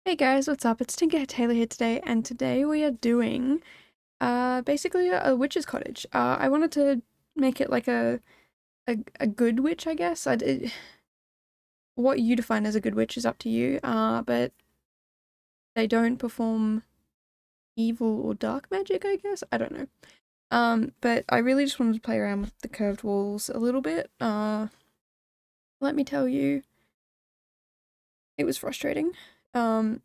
Hey guys, what's up? It's Tinker Taylor here today, and today we are doing basically a witch's cottage. I wanted to make it like a good witch, I guess. What you define as a good witch is up to you. But they don't perform evil or dark magic, I guess. I don't know. But I really just wanted to play around with the curved walls a little bit. Let me tell you, it was frustrating. Um,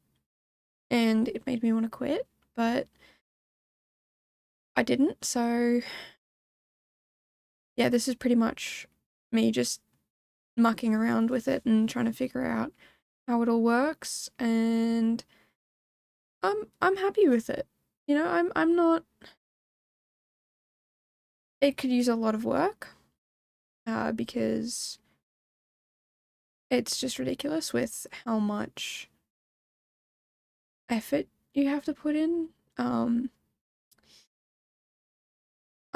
and it made me want to quit, but I didn't, so yeah, this is pretty much me just mucking around with it and trying to figure out how it all works, and I'm happy with it. I'm not. It could use a lot of work, because it's just ridiculous with how much effort you have to put in. I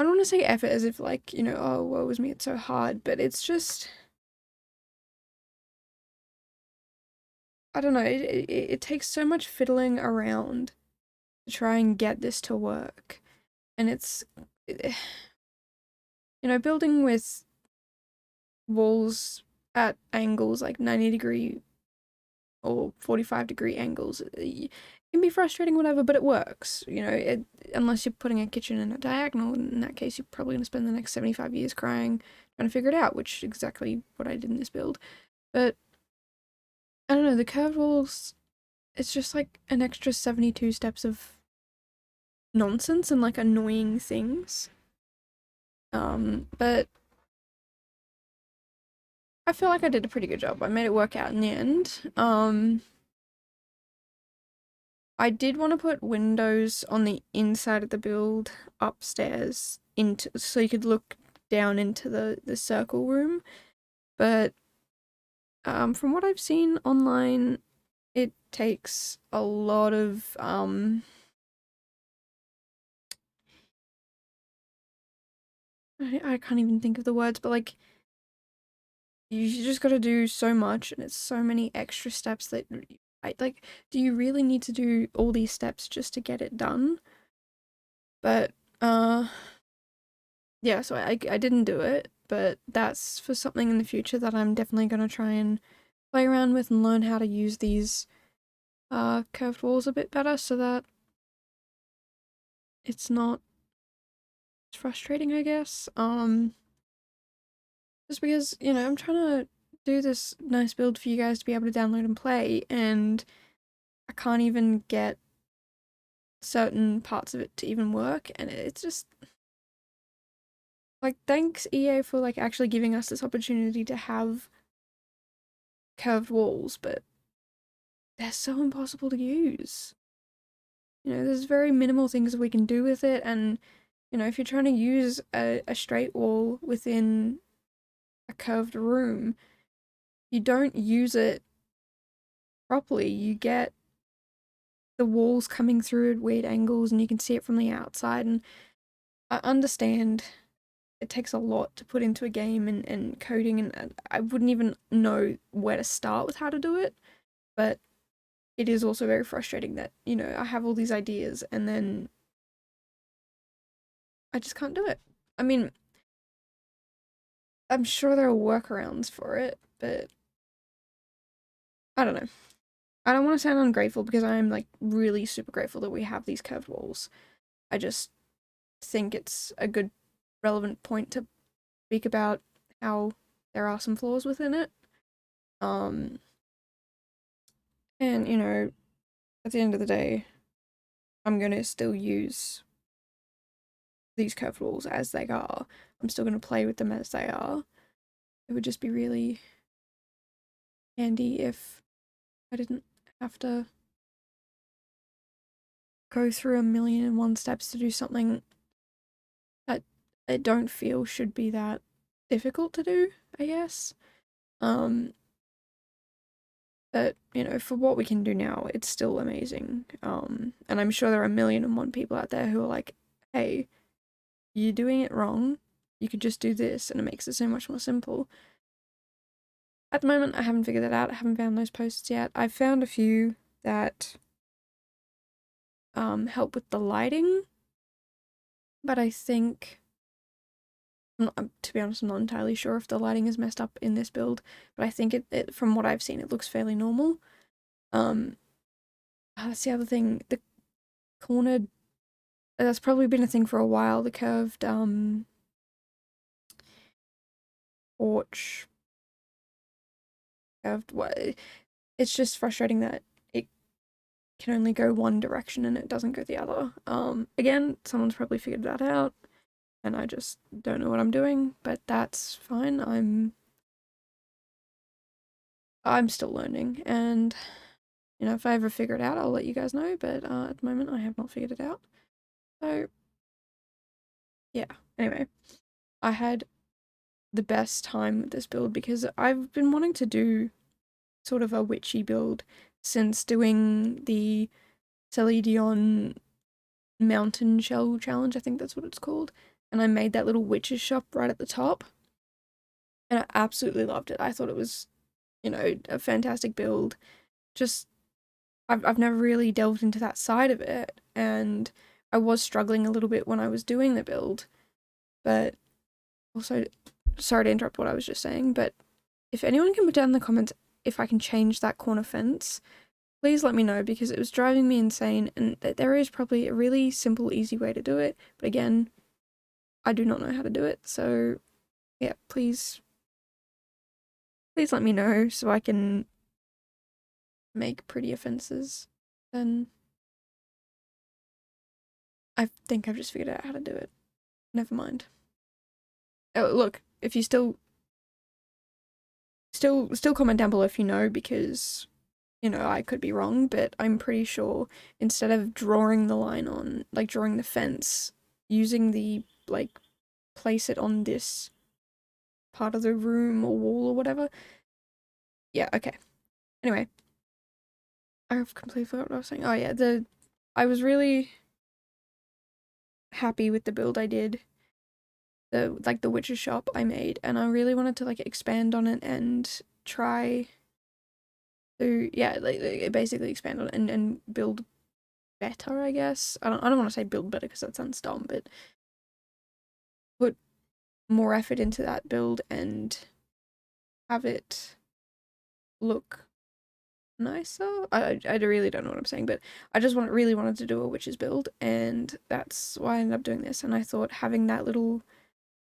don't want to say effort as if like, oh, woe was me, it's so hard, but it's just, I don't know, it takes so much fiddling around to try and get this to work. And it's, building with walls at angles like 90-degree or 45-degree angles, it can be frustrating, whatever, but it works. Unless you're putting a kitchen in a diagonal, in that case, you're probably going to spend the next 75 years crying trying to figure it out, which is exactly what I did in this build. But I don't know, the curved walls, it's just like an extra 72 steps of nonsense and like annoying things. But I feel like I did a pretty good job. I made it work out in the end. I did want to put windows on the inside of the build upstairs into so you could look down into the circle room, but from what I've seen online, it takes a lot of I can't even think of the words, but like you just got to do so much, and it's so many extra steps that like, do you really need to do all these steps just to get it done? But yeah, so I didn't do it, but that's for something in the future that I'm definitely gonna try and play around with and learn how to use these curved walls a bit better so that it's not frustrating, I guess. Just because, I'm trying to do this nice build for you guys to be able to download and play, and I can't even get certain parts of it to even work, and it's just like, thanks EA for like actually giving us this opportunity to have curved walls, but they're so impossible to use. There's very minimal things we can do with it, and if you're trying to use a straight wall within a curved room, you don't use it properly. You get the walls coming through at weird angles, and you can see it from the outside, and I understand it takes a lot to put into a game and coding, and I wouldn't even know where to start with how to do it, but it is also very frustrating that, I have all these ideas and then I just can't do it. I mean, I'm sure there are workarounds for it, but I don't know. I don't want to sound ungrateful because I am like really super grateful that we have these curved walls. I just think it's a good relevant point to speak about how there are some flaws within it. Um, and at the end of the day, I'm gonna still use these curved walls as they are. I'm still gonna play with them as they are. It would just be really handy if I didn't have to go through a million and one steps to do something that I don't feel should be that difficult to do, I guess. Um, but for what we can do now, it's still amazing. And I'm sure there are a million and one people out there who are like, hey, you're doing it wrong. You could just do this, and it makes it so much more simple. At the moment, I haven't figured that out. I haven't found those posts yet. I've found a few that help with the lighting, but I think, to be honest, I'm not entirely sure if the lighting is messed up in this build, but I think it from what I've seen, it looks fairly normal. That's the other thing, the cornered, that's probably been a thing for a while, the curved, porch, curved way. It's just frustrating that it can only go one direction and it doesn't go the other. Again, someone's probably figured that out, and I just don't know what I'm doing, but that's fine. I'm still learning, and you know, if I ever figure it out, I'll let you guys know, but at the moment I have not figured it out. So yeah, anyway, I had the best time with this build because I've been wanting to do sort of a witchy build since doing the Celine Dion mountain shell challenge, I think that's what it's called, and I made that little witch's shop right at the top, and I absolutely loved it. I thought it was, you know, a fantastic build. Just I've never really delved into that side of it, and I was struggling a little bit when I was doing the build, but also, sorry to interrupt what I was just saying, but if anyone can put down in the comments if I can change that corner fence, please let me know, because it was driving me insane, and there is probably a really simple, easy way to do it, but again, I do not know how to do it, so yeah, please let me know so I can make prettier fences. Then I think I've just figured out how to do it. Never mind. Oh, look, if you still comment down below if you know, because, you know, I could be wrong, but I'm pretty sure instead of drawing the line on, like drawing the fence, using the, like, place it on this part of the room or wall or whatever. Yeah, okay. Anyway, I've completely forgot what I was saying. Oh yeah, I was really happy with the build I did. The witch's shop I made, and I really wanted to like expand on it and try to, yeah, like basically expand on it and build better, I guess. I don't want to say build better because that sounds dumb, but put more effort into that build and have it look nicer. I really don't know what I'm saying, but I just really wanted to do a witch's build, and that's why I ended up doing this. And I thought having that little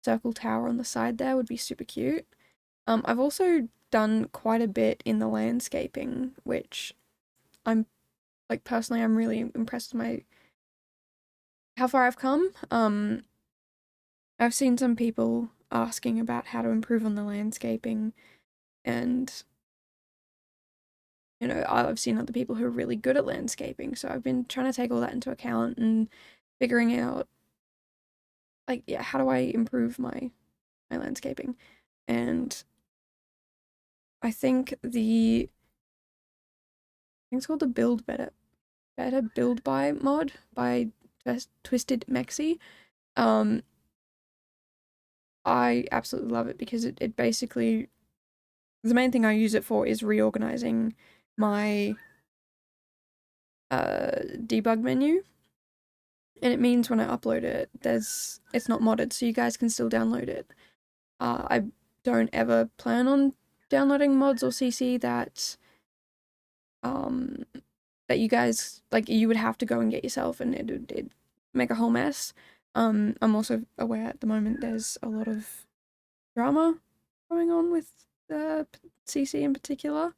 circle tower on the side there would be super cute. I've also done quite a bit in the landscaping, which I'm like, personally, I'm really impressed with how far I've come. I've seen some people asking about how to improve on the landscaping, and you know, I've seen other people who are really good at landscaping, so I've been trying to take all that into account and figuring out, like, yeah, how do I improve my landscaping? And I think it's called the Build Better Build By mod by Twisted Mexi. I absolutely love it because it basically, the main thing I use it for is reorganizing my debug menu, and it means when I upload it, it's not modded, so you guys can still download it. I don't ever plan on downloading mods or CC that you guys, like, you would have to go and get yourself, and it'd make a whole mess. I'm also aware at the moment there's a lot of drama going on with the CC in particular,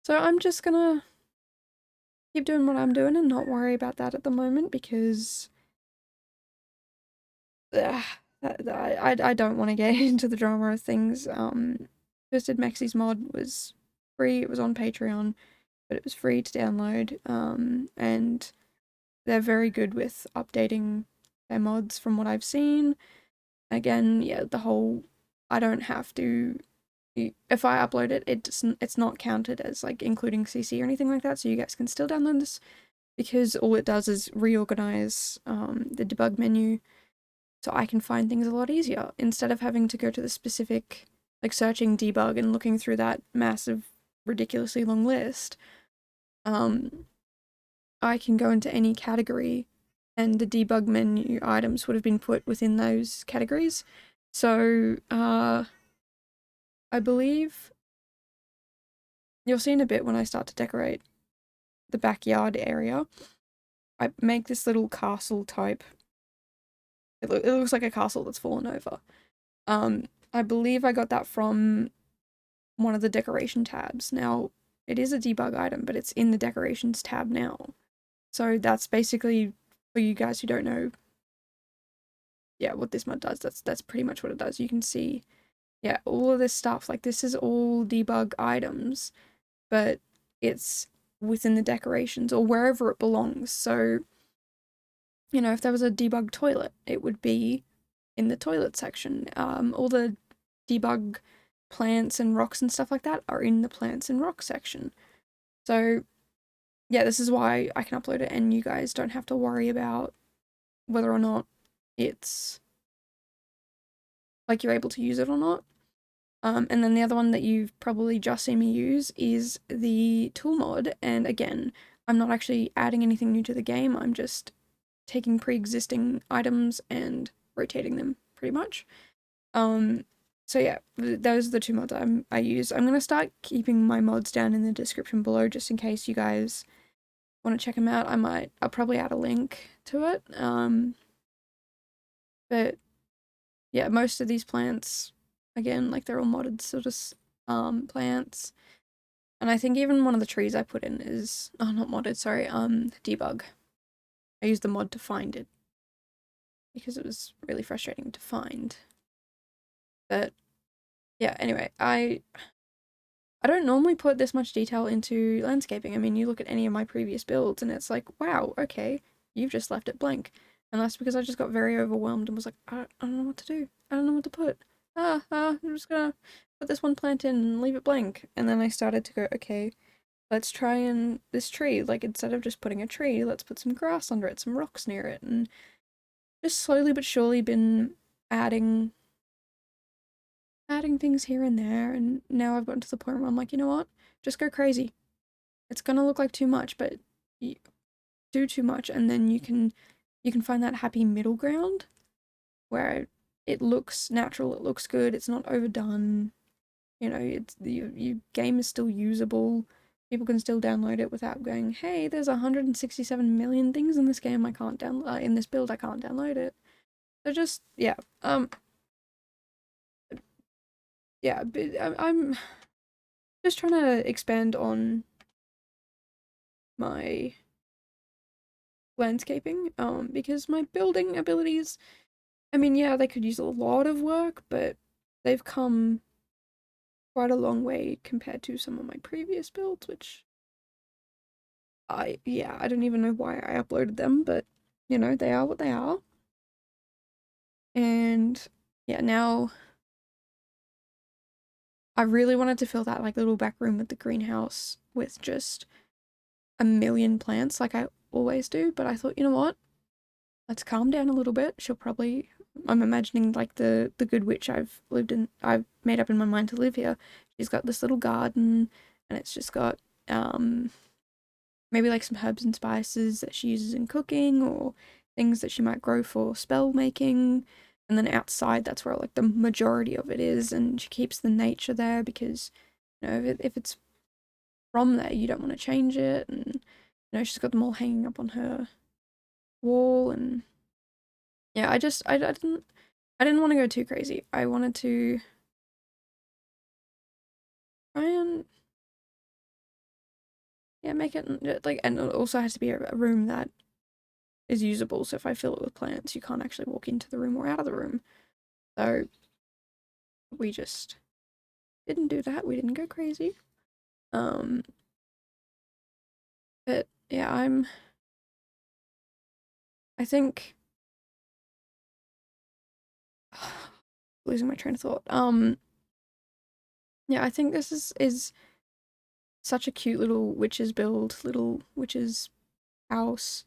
so I'm just gonna keep doing what I'm doing and not worry about that at the moment, because I don't want to get into the drama of things. Twisted Mexi's mod was free, it was on Patreon, but it was free to download, and they're very good with updating their mods from what I've seen. Again, yeah, the whole, I don't have to, if I upload it, it's not counted as like including CC or anything like that, so you guys can still download this, because all it does is reorganize the debug menu so I can find things a lot easier instead of having to go to the specific, like, searching debug and looking through that massive, ridiculously long list. I can go into any category and the debug menu items would have been put within those categories. So, I believe you'll see in a bit when I start to decorate the backyard area. I make this little castle type. It looks like a castle that's fallen over. I believe I got that from one of the decoration tabs. Now, it is a debug item, but it's in the decorations tab now. So that's basically, for you guys who don't know, yeah, what this mod does. That's pretty much what it does. You can see, yeah, all of this stuff. Like, this is all debug items, but it's within the decorations or wherever it belongs. So, you know, if there was a debug toilet, it would be in the toilet section. All the debug plants and rocks and stuff like that are in the plants and rocks section. So, yeah, this is why I can upload it and you guys don't have to worry about whether or not it's, like, you're able to use it or not. And then the other one that you've probably just seen me use is the tool mod, and again, I'm not actually adding anything new to the game, I'm just taking pre-existing items and rotating them, pretty much. So yeah, those are the two mods I use. I'm gonna start keeping my mods down in the description below, just in case you guys want to check them out. I'll probably add a link to it. But yeah, most of these plants, again, like, they're all modded sort of plants. And I think even one of the trees I put in is, oh, not modded, sorry, debug. I used the mod to find it because it was really frustrating to find. But yeah, anyway, I don't normally put this much detail into landscaping. I mean, you look at any of my previous builds and it's like, wow, okay, you've just left it blank. And that's because I just got very overwhelmed and was like, I don't know what to do. I don't know what to put. I'm just gonna put this one plant in and leave it blank. And then I started to go, okay, let's try and this tree, like, instead of just putting a tree, let's put some grass under it, some rocks near it, and just slowly but surely been adding things here and there, and now I've gotten to the point where I'm like, you know what? Just go crazy. It's gonna look like too much, but you do too much, and then you can find that happy middle ground where it looks natural, it looks good, it's not overdone. You know, it's your game is still usable. People can still download it without going, hey, there's 167 million things in this game I can't download, in this build I can't download it. So just, yeah, yeah, I'm just trying to expand on my landscaping, because my building abilities, I mean, yeah, they could use a lot of work, but they've come quite a long way compared to some of my previous builds, which I don't even know why I uploaded them, but, you know, they are what they are. And yeah, now I really wanted to fill that, like, little back room with the greenhouse with just a million plants like I always do, but I thought, you know what? Let's calm down a little bit. She'll probably, I'm imagining, like, the good witch I've made up in my mind to live here. She's got this little garden and it's just got maybe like some herbs and spices that she uses in cooking, or things that she might grow for spell making. And then outside, that's where, like, the majority of it is, and she keeps the nature there because, you know, if it's from there, you don't want to change it. And, you know, she's got them all hanging up on her wall, and yeah, I didn't want to go too crazy. I wanted to try and, yeah, make it like, and it also has to be a room that is usable. So if I fill it with plants, you can't actually walk into the room or out of the room. So we just didn't do that. We didn't go crazy. But yeah, I think losing my train of thought. Yeah, I think this is such a cute little witch's build, little witch's house.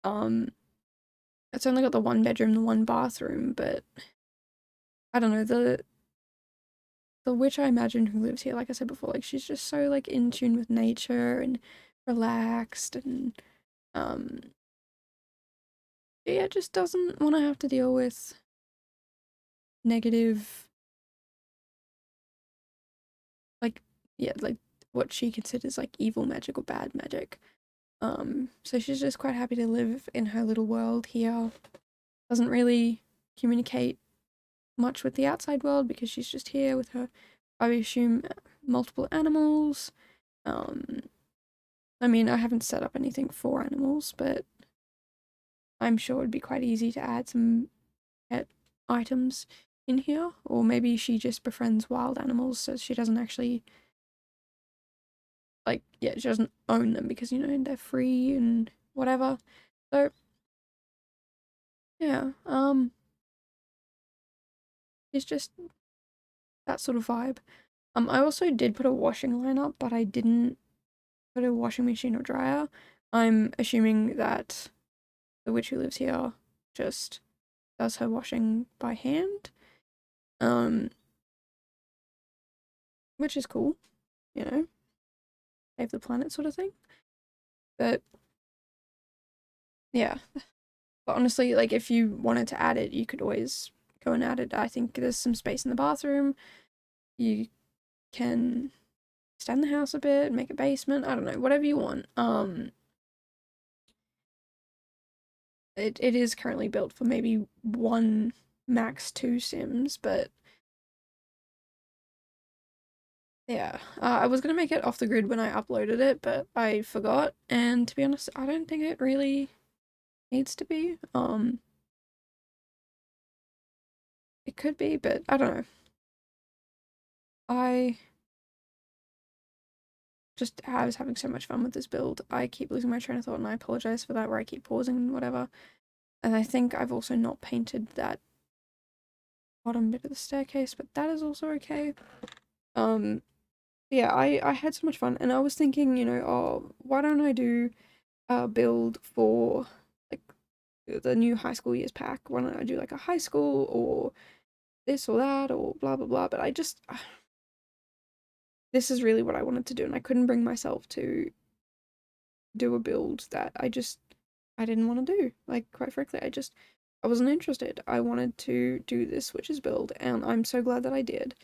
It's only got the one bedroom, the one bathroom, but I don't know, the witch I imagine who lives here, like I said before, like, she's just so, like, in tune with nature and relaxed and yeah, just doesn't want to have to deal with negative, like, yeah, like what she considers like evil magic or bad magic. So she's just quite happy to live in her little world here. Doesn't really communicate much with the outside world because she's just here with her, I assume, multiple animals. Um, I mean, I haven't set up anything for animals, but I'm sure it'd be quite easy to add some pet items in here. Or maybe she just befriends wild animals so she doesn't actually, like, yeah, she doesn't own them because, you know, they're free and whatever. So, yeah, it's just that sort of vibe. I also did put a washing line up, but I didn't put a washing machine or dryer. I'm assuming that the witch who lives here just does her washing by hand. Um, which is cool, you know, save the planet sort of thing. But yeah, but honestly, like if you wanted to add it, you could always go and add it. I think there's some space in the bathroom. You can extend the house a bit, make a basement. I don't know, whatever you want. It is currently built for maybe one, max two Sims, but yeah, I was gonna make it off the grid when I uploaded it, but I forgot. And to be honest, I don't think it really needs to be. It could be, but I don't know. I I was having so much fun with this build. I keep losing my train of thought, and I apologize for that, where I keep pausing and whatever. And I think I've also not painted that bottom bit of the staircase, but that is also okay. Yeah, I had so much fun, and I was thinking, you know, oh, why don't I do a build for like the new high school years pack? Why don't I do like a high school or this or that or blah blah blah? But I just this is really what I wanted to do, and I couldn't bring myself to do a build that I didn't want to do. Like, quite frankly, I wasn't interested. I wanted to do this witches build, and I'm so glad that I did.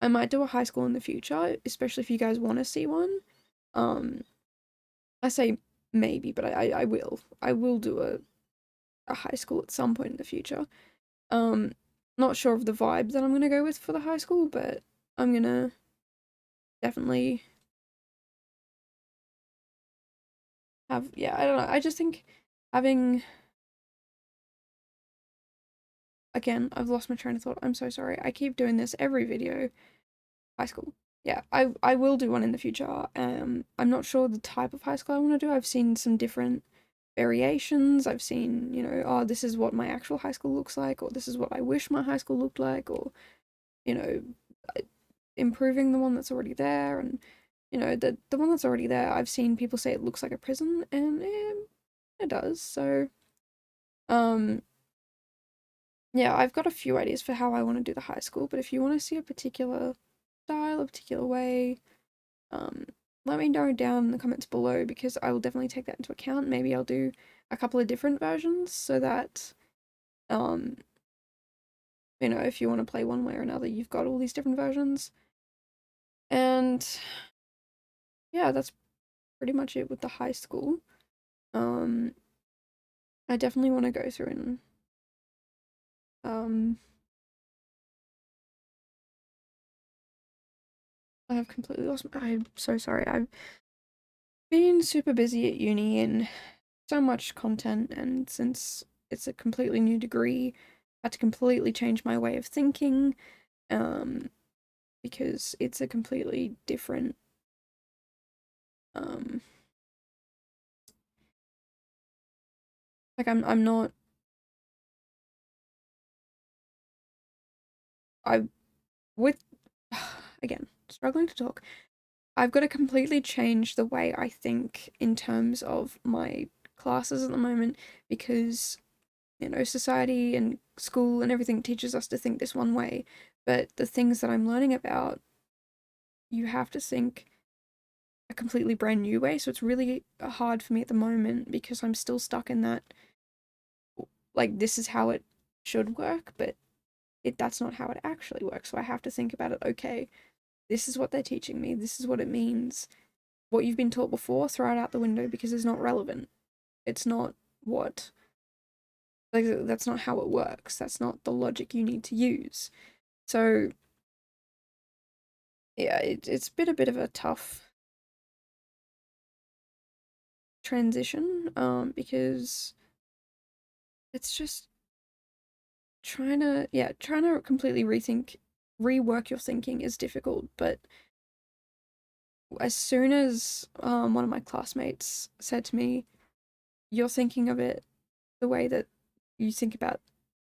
I might do a high school in the future, especially if you guys want to see one. Um, I say maybe, but I will. I will do a high school at some point in the future. Um, not sure of the vibe that I'm gonna go with for the high school, but I'm gonna definitely have, yeah, I don't know. I just think having, again, I've lost my train of thought. I'm so sorry. I keep doing this every video. High school. Yeah, I will do one in the future. I'm not sure the type of high school I want to do. I've seen some different variations. I've seen, you know, oh, this is what my actual high school looks like, or this is what I wish my high school looked like, or, you know, improving the one that's already there. And, you know, the one that's already there, I've seen people say it looks like a prison, and it does. So, um, yeah, I've got a few ideas for how I want to do the high school, but if you want to see a particular style, a particular way, um, let me know down in the comments below, because I will definitely take that into account. Maybe I'll do a couple of different versions so that, um, you know, if you want to play one way or another, you've got all these different versions. And yeah, that's pretty much it with the high school. Um, I definitely want to go through and, um, I have completely lost I'm so sorry. I've been super busy at uni and so much content, and since it's a completely new degree, I had to completely change my way of thinking, um, because it's a completely different, um, like I'm not, I, with, again, struggling to talk. I've got to completely change the way I think in terms of my classes at the moment, because, you know, society and school and everything teaches us to think this one way, but the things that I'm learning about, you have to think a completely brand new way. So it's really hard for me at the moment because I'm still stuck in that, like, this is how it should work, but that's not how it actually works. So I have to think about it. Okay, this is what they're teaching me. This is what it means. What you've been taught before, throw it out the window because it's not relevant. It's not what, like, that's not how it works. That's not the logic you need to use. So yeah, it's been a bit of a tough transition, because it's just trying to completely rework your thinking is difficult. But as soon as one of my classmates said to me, you're thinking of it the way that you think about,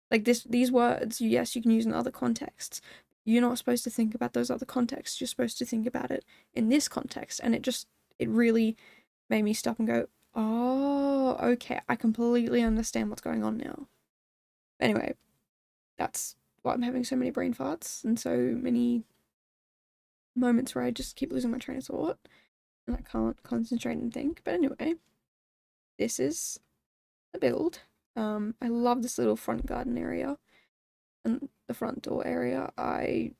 like, these words, yes, you can use in other contexts. You're not supposed to think about those other contexts. You're supposed to think about it in this context. And it really made me stop and go, oh, okay, I completely understand what's going on now. Anyway, that's why I'm having so many brain farts and so many moments where I just keep losing my train of thought and I can't concentrate and think. But anyway, this is the build. I love this little front garden area and the front door area. I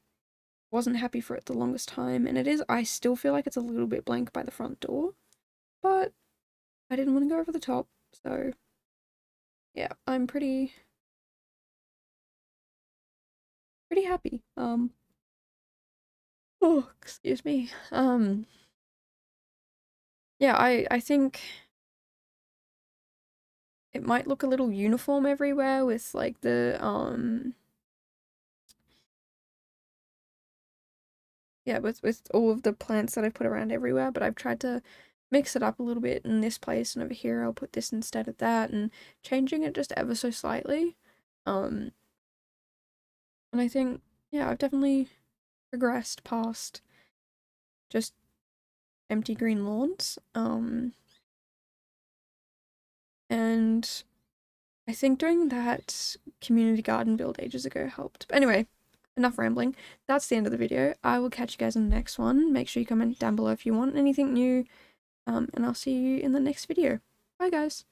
wasn't happy for it the longest time, and I still feel like it's a little bit blank by the front door, but I didn't want to go over the top, so yeah, I'm pretty happy. Oh, excuse me. Yeah, I think it might look a little uniform everywhere with like the yeah, with all of the plants that I put around everywhere, but I've tried to mix it up a little bit in this place, and over here I'll put this instead of that, and changing it just ever so slightly. Um, and I think, yeah, I've definitely progressed past just empty green lawns. And I think doing that community garden build ages ago helped. But anyway, enough rambling. That's the end of the video. I will catch you guys in the next one. Make sure you comment down below if you want anything new. And I'll see you in the next video. Bye, guys.